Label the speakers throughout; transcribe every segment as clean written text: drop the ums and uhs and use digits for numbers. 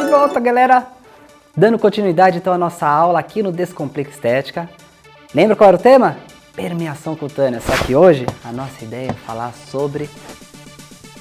Speaker 1: volta, galera! Dando continuidade então à nossa aula aqui no Descomplica Estética. Lembra qual era o tema? Permeação cutânea. Só que hoje a nossa ideia é falar sobre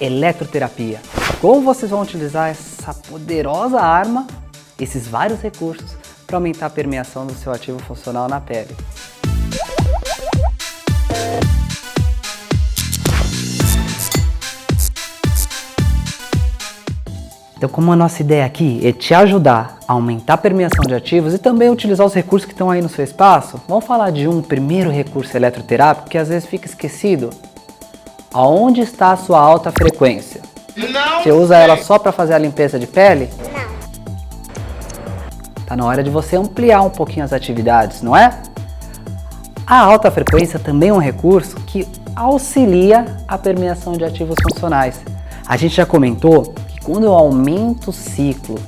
Speaker 1: eletroterapia. Como vocês vão utilizar essa poderosa arma, esses vários recursos, para aumentar a permeação do seu ativo funcional na pele. Então, como a nossa ideia aqui é te ajudar a aumentar a permeação de ativos e também utilizar os recursos que estão aí no seu espaço, vamos falar de um primeiro recurso eletroterápico que às vezes fica esquecido. Aonde está a sua alta frequência? Você usa ela só para fazer a limpeza de pele?
Speaker 2: Não.
Speaker 1: Tá na hora de você ampliar um pouquinho as atividades, não é? A alta frequência também é um recurso que auxilia a permeação de ativos funcionais. A gente já comentou que quando eu aumento o ciclo,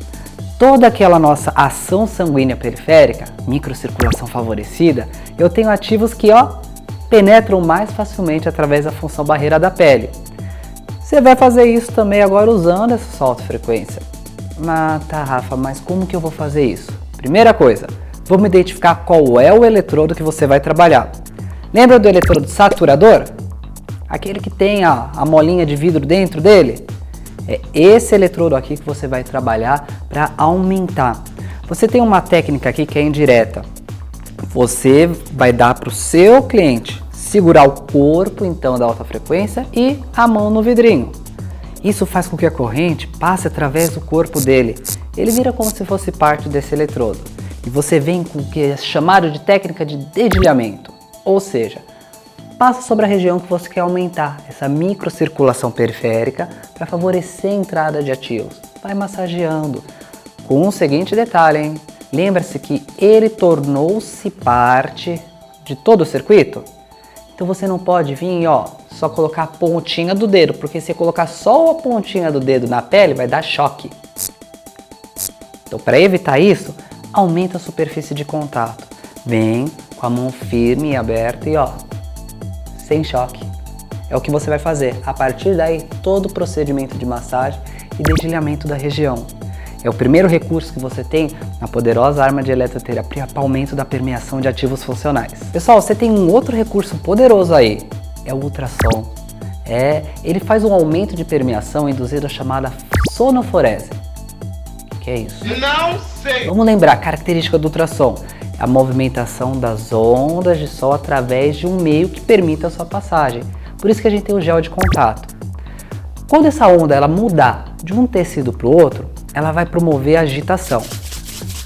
Speaker 1: toda aquela nossa ação sanguínea periférica, microcirculação favorecida, eu tenho ativos que penetram mais facilmente através da função barreira da pele. Você vai fazer isso também agora usando essa alta frequência. Tá, Rafa, mas como que eu vou fazer isso? Primeira coisa, vamos identificar qual é o eletrodo que você vai trabalhar. Lembra do eletrodo saturador? Aquele que tem a molinha de vidro dentro dele? É esse eletrodo aqui que você vai trabalhar para aumentar. Você tem uma técnica aqui que é indireta. Você vai dar para o seu cliente segurar o corpo então da alta frequência e a mão no vidrinho. Isso faz com que a corrente passe através do corpo dele. Ele vira como se fosse parte desse eletrodo. E você vem com o que é chamado de técnica de dedilhamento. Ou seja, passa sobre a região que você quer aumentar, essa microcirculação periférica, para favorecer a entrada de ativos. Vai massageando. Com o seguinte detalhe, hein? Lembra-se que ele tornou-se parte de todo o circuito? Então você não pode vir só colocar a pontinha do dedo, porque se colocar só a pontinha do dedo na pele vai dar choque. Então para evitar isso, aumenta a superfície de contato. Vem com a mão firme e aberta e sem choque. É o que você vai fazer. A partir daí, todo o procedimento de massagem e dedilhamento da região. É o primeiro recurso que você tem na poderosa arma de eletroterapia para aumento da permeação de ativos funcionais. Pessoal, você tem um outro recurso poderoso aí, é o ultrassom. Ele faz um aumento de permeação induzido a chamada sonoforese. O que é isso?
Speaker 2: Não sei!
Speaker 1: Vamos lembrar, a característica do ultrassom é a movimentação das ondas de sol através de um meio que permita a sua passagem. Por isso que a gente tem o gel de contato. Quando essa onda ela mudar de um tecido para o outro, ela vai promover a agitação.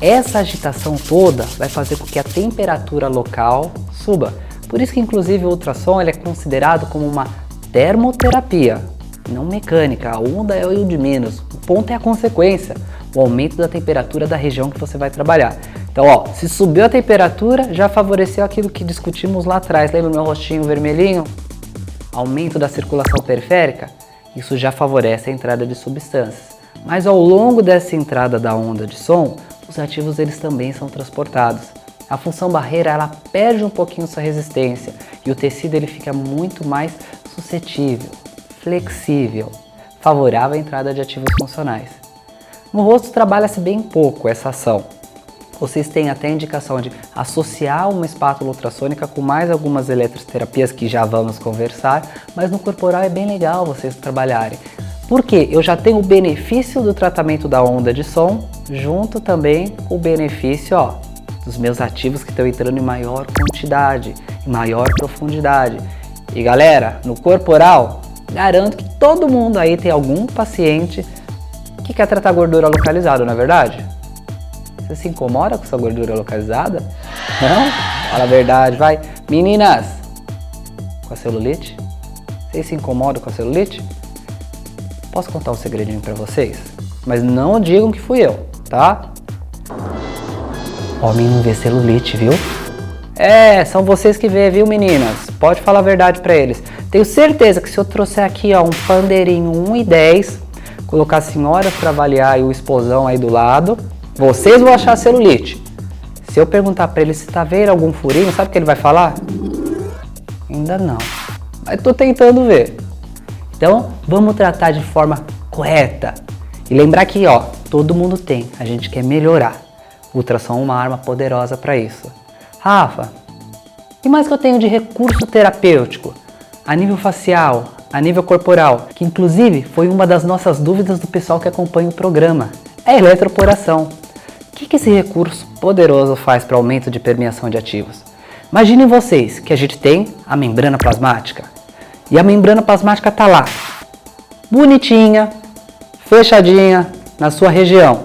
Speaker 1: Essa agitação toda vai fazer com que a temperatura local suba. Por isso que inclusive o ultrassom ele é considerado como uma termoterapia, não mecânica. A onda é o de menos, o ponto é a consequência, o aumento da temperatura da região que você vai trabalhar. Então, se subiu a temperatura, já favoreceu aquilo que discutimos lá atrás. Lembra o meu rostinho vermelhinho? Aumento da circulação periférica? Isso já favorece a entrada de substâncias. Mas ao longo dessa entrada da onda de som, os ativos eles também são transportados. A função barreira ela perde um pouquinho sua resistência e o tecido ele fica muito mais suscetível, flexível, favorável à entrada de ativos funcionais. No rosto trabalha-se bem pouco essa ação. Vocês têm até a indicação de associar uma espátula ultrassônica com mais algumas eletroterapias que já vamos conversar, mas no corporal é bem legal vocês trabalharem. Porque eu já tenho o benefício do tratamento da onda de som, junto também com o benefício dos meus ativos que estão entrando em maior quantidade, em maior profundidade. E galera, no corporal, garanto que todo mundo aí tem algum paciente que quer tratar gordura localizada, não é verdade? Você se incomoda com sua gordura localizada? Não? Fala a verdade, vai. Meninas, com a celulite? Vocês se incomodam com a celulite? Posso contar um segredinho pra vocês? Mas não digam que fui eu, tá? Homem não vê celulite, viu? São vocês que vê, viu, meninas? Pode falar a verdade pra eles. Tenho certeza que se eu trouxer aqui um pandeirinho 1,10, colocar a senhora pra avaliar e o esposão aí do lado, vocês vão achar celulite. Se eu perguntar pra ele se tá vendo algum furinho, sabe o que ele vai falar? Ainda não. Mas tô tentando ver. Então, vamos tratar de forma correta. E lembrar que, todo mundo tem, a gente quer melhorar. O ultrassom é uma arma poderosa para isso. Rafa, o que mais que eu tenho de recurso terapêutico? A nível facial, a nível corporal, que inclusive foi uma das nossas dúvidas do pessoal que acompanha o programa. É a eletroporação. O que esse recurso poderoso faz para o aumento de permeação de ativos? Imaginem vocês que a gente tem a membrana plasmática. E a membrana plasmática está lá, bonitinha, fechadinha na sua região.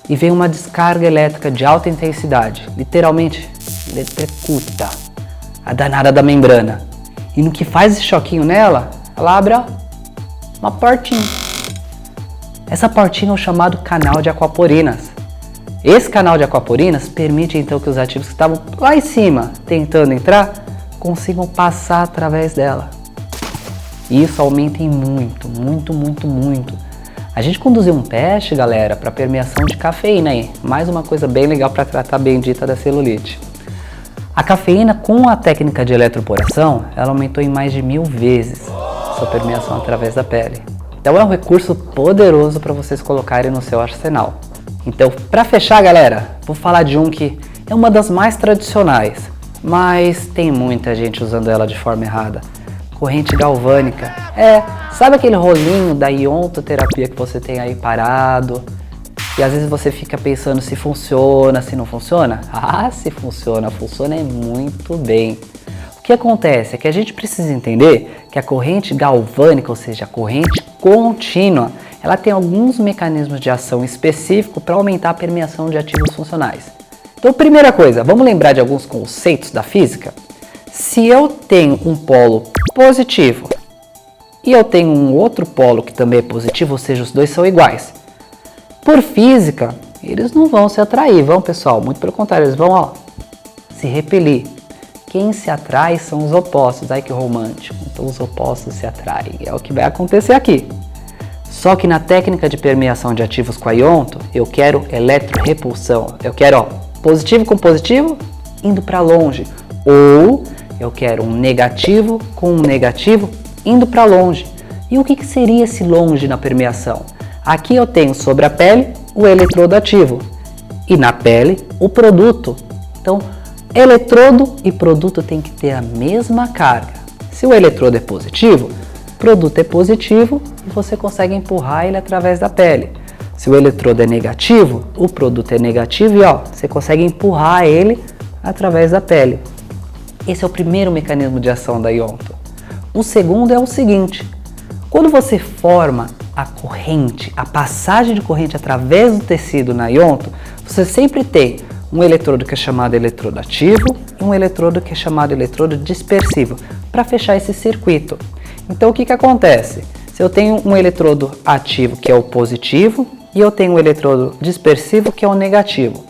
Speaker 1: E vem uma descarga elétrica de alta intensidade, literalmente eletrocuta a danada da membrana. E no que faz esse choquinho nela, ela abre uma portinha. Essa portinha é o chamado canal de aquaporinas. Esse canal de aquaporinas permite então que os ativos que estavam lá em cima tentando entrar, consigam passar através dela. E isso aumenta em muito. A gente conduziu um teste, galera, para permeação de cafeína aí. Mais uma coisa bem legal para tratar a bendita da celulite. A cafeína, com a técnica de eletroporação, ela aumentou em mais de 1000 vezes sua permeação através da pele. Então é um recurso poderoso para vocês colocarem no seu arsenal. Então, para fechar, galera, vou falar de um que é uma das mais tradicionais, mas tem muita gente usando ela de forma errada. Corrente galvânica. Sabe aquele rolinho da iontoterapia que você tem aí parado? E às vezes você fica pensando se funciona, se não funciona? Ah, se funciona, funciona muito bem. O que acontece é que a gente precisa entender que a corrente galvânica, ou seja, a corrente contínua, ela tem alguns mecanismos de ação específicos para aumentar a permeação de ativos funcionais. Então, primeira coisa, vamos lembrar de alguns conceitos da física? Se eu tenho um polo positivo e eu tenho um outro polo que também é positivo, ou seja, os dois são iguais. Por física, eles não vão se atrair, pessoal? Muito pelo contrário, eles vão se repelir. Quem se atrai são os opostos. Ai que romântico. Então os opostos se atraem. É o que vai acontecer aqui. Só que na técnica de permeação de ativos com a ionto, eu quero eletrorrepulsão. Eu quero positivo com positivo indo para longe. Ou eu quero um negativo com um negativo indo para longe. E o que seria esse longe na permeação? Aqui eu tenho sobre a pele o eletrodo ativo e na pele o produto. Então, eletrodo e produto tem que ter a mesma carga. Se o eletrodo é positivo, o produto é positivo e você consegue empurrar ele através da pele. Se o eletrodo é negativo, o produto é negativo e você consegue empurrar ele através da pele. Esse é o primeiro mecanismo de ação da ionto. O segundo é o seguinte: quando você forma a corrente, a passagem de corrente através do tecido na ionto, você sempre tem um eletrodo que é chamado eletrodo ativo e um eletrodo que é chamado eletrodo dispersivo, para fechar esse circuito. Então o que acontece? Se eu tenho um eletrodo ativo que é o positivo e eu tenho um eletrodo dispersivo que é o negativo,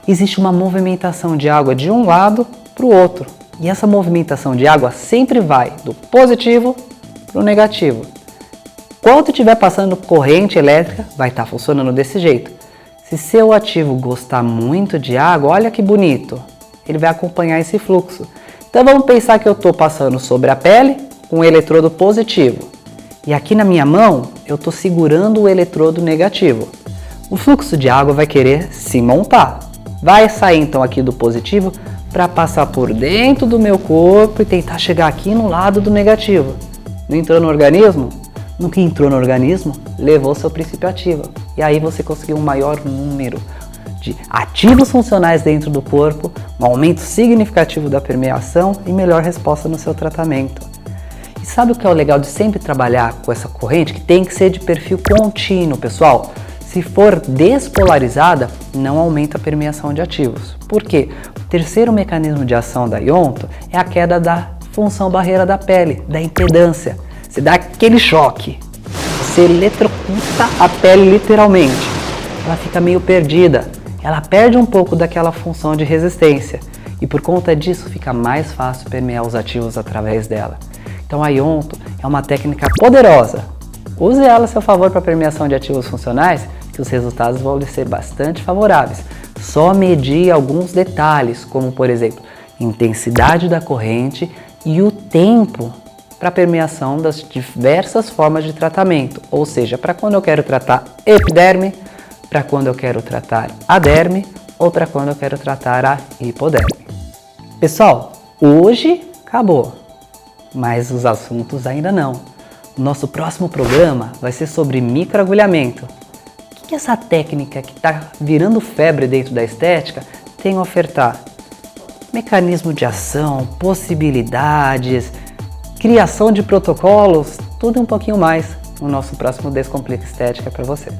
Speaker 1: existe uma movimentação de água de um lado para o outro. E essa movimentação de água sempre vai do positivo para o negativo. Quando estiver passando corrente elétrica, vai estar funcionando desse jeito. Se seu ativo gostar muito de água, olha que bonito, ele vai acompanhar esse fluxo. Então vamos pensar que eu estou passando sobre a pele com o eletrodo positivo. E aqui na minha mão, eu estou segurando o eletrodo negativo. O fluxo de água vai querer se montar. Vai sair então aqui do positivo para passar por dentro do meu corpo e tentar chegar aqui no lado do negativo. Não entrou no organismo? No que entrou no organismo, levou seu princípio ativo. E aí você conseguiu um maior número de ativos funcionais dentro do corpo, um aumento significativo da permeação e melhor resposta no seu tratamento. E sabe o que é o legal de sempre trabalhar com essa corrente? Que tem que ser de perfil contínuo, pessoal. Se for despolarizada, não aumenta a permeação de ativos. Por quê? O terceiro mecanismo de ação da ionto é a queda da função barreira da pele, da impedância. Você dá aquele choque, você eletrocuta a pele literalmente. Ela fica meio perdida, ela perde um pouco daquela função de resistência. E por conta disso fica mais fácil permear os ativos através dela. Então a ionto é uma técnica poderosa. Use ela a seu favor para permeação de ativos funcionais, que os resultados vão lhe ser bastante favoráveis. Só medir alguns detalhes, como por exemplo, intensidade da corrente e o tempo para permeação das diversas formas de tratamento, ou seja, para quando eu quero tratar epiderme, para quando eu quero tratar a derme ou para quando eu quero tratar a hipoderme. Pessoal, hoje acabou, mas os assuntos ainda não. O nosso próximo programa vai ser sobre microagulhamento. O que essa técnica que está virando febre dentro da estética tem a ofertar? Mecanismo de ação, possibilidades, criação de protocolos, tudo um pouquinho mais no nosso próximo Descomplica Estética para você.